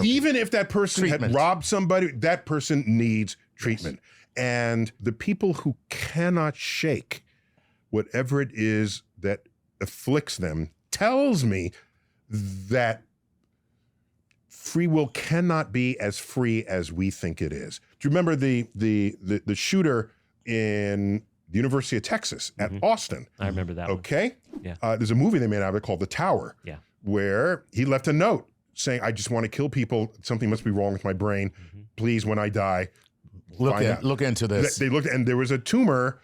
Even if that person Treatment. had robbed somebody, that person needs treatment. Yes. And the people who cannot shake whatever it is that afflicts them tells me that free will cannot be as free as we think it is. Do you remember the shooter in the University of Texas at Austin? I remember that one. Okay? Yeah. There's a movie they made out of it called The Tower, Yeah. where he left a note saying, I just want to kill people. Something must be wrong with my brain. Please, when I die, Look into this. They looked, and there was a tumor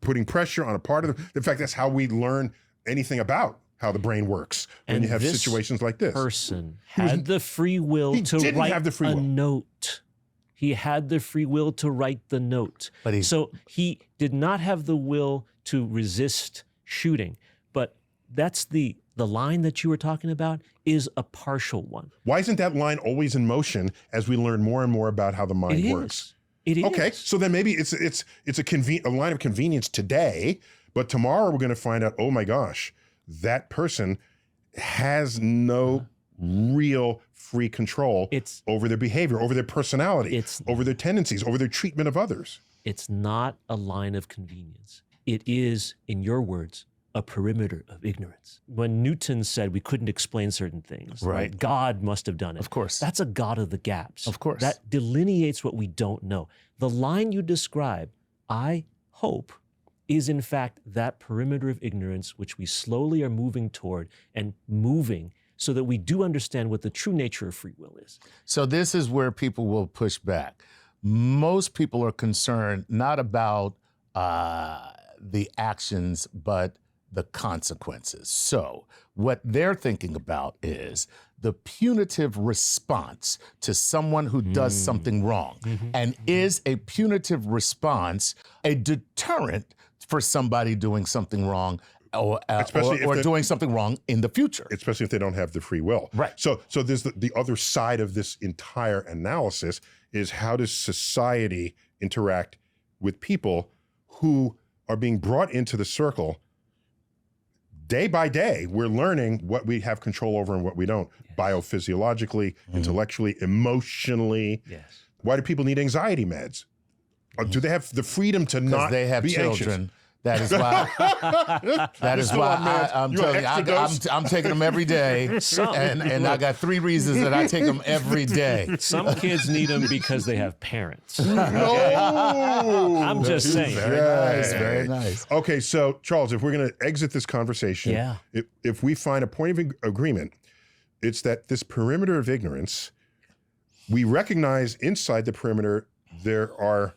putting pressure on a part of the. In fact, that's how we learn anything about how the brain works when you have situations like this. Person had the free will to write a note. He had the free will to write the note. So he did not have the will to resist shooting. But that's the line that you were talking about is a partial one. Why isn't that line always in motion as we learn more and more about how the mind works? It is. Okay, so then maybe it's a line of convenience today, but tomorrow we're going to find out, oh my gosh, that person has no real free control over their behavior, over their personality, over their tendencies, over their treatment of others. It's not a line of convenience. It is, in your words, a perimeter of ignorance. When Newton said we couldn't explain certain things, right? God must have done it. Of course. That's a God of the gaps. Of course. That delineates what we don't know. The line you describe, I hope, is in fact that perimeter of ignorance which we slowly are moving toward and moving so that we do understand what the true nature of free will is. So this is where people will push back. Most people are concerned not about the actions, but the consequences. So what they're thinking about is the punitive response to someone who does something wrong. And is a punitive response a deterrent for somebody doing something wrong or doing something wrong in the future? Especially if they don't have the free will. Right. So there's the other side of this entire analysis is how does society interact with people who are being brought into the circle day by day. We're learning what we have control over and what we don't, biophysiologically, intellectually, emotionally. Yes. Why do people need anxiety meds? Do they have the freedom to not they have be children. anxious? That is why. I'm telling you, I'm taking them every day, and I got 3 reasons that I take them every day. Some kids need them because they have parents. No, I'm just saying. Very nice, very nice. Okay, so Charles, if we're going to exit this conversation, if we find a point of agreement, it's that this perimeter of ignorance, we recognize inside the perimeter there are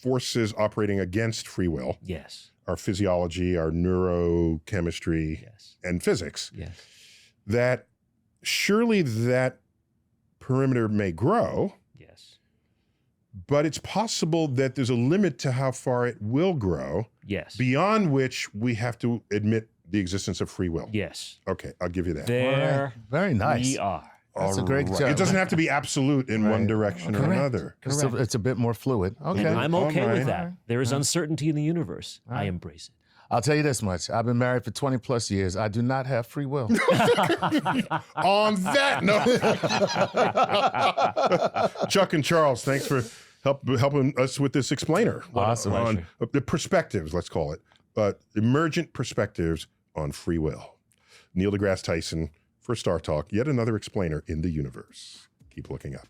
forces operating against free will. Yes. Our physiology, our neurochemistry, and physics. Yes. That surely that perimeter may grow. Yes. But it's possible that there's a limit to how far it will grow. Yes. Beyond which we have to admit the existence of free will. Yes. Okay, I'll give you that. There Very nice. we are. That's a great job. It doesn't have to be absolute in one direction or another. It's a bit more fluid. Okay. And I'm okay with that. There is uncertainty in the universe. I embrace it. I'll tell you this much. I've been married for 20 plus years. I do not have free will. On that note, Chuck and Charles, thanks for helping us with this explainer. Awesome. On the perspectives, let's call it, but emergent perspectives on free will. Neil deGrasse Tyson for Star Talk, yet another explainer in the universe. Keep looking up.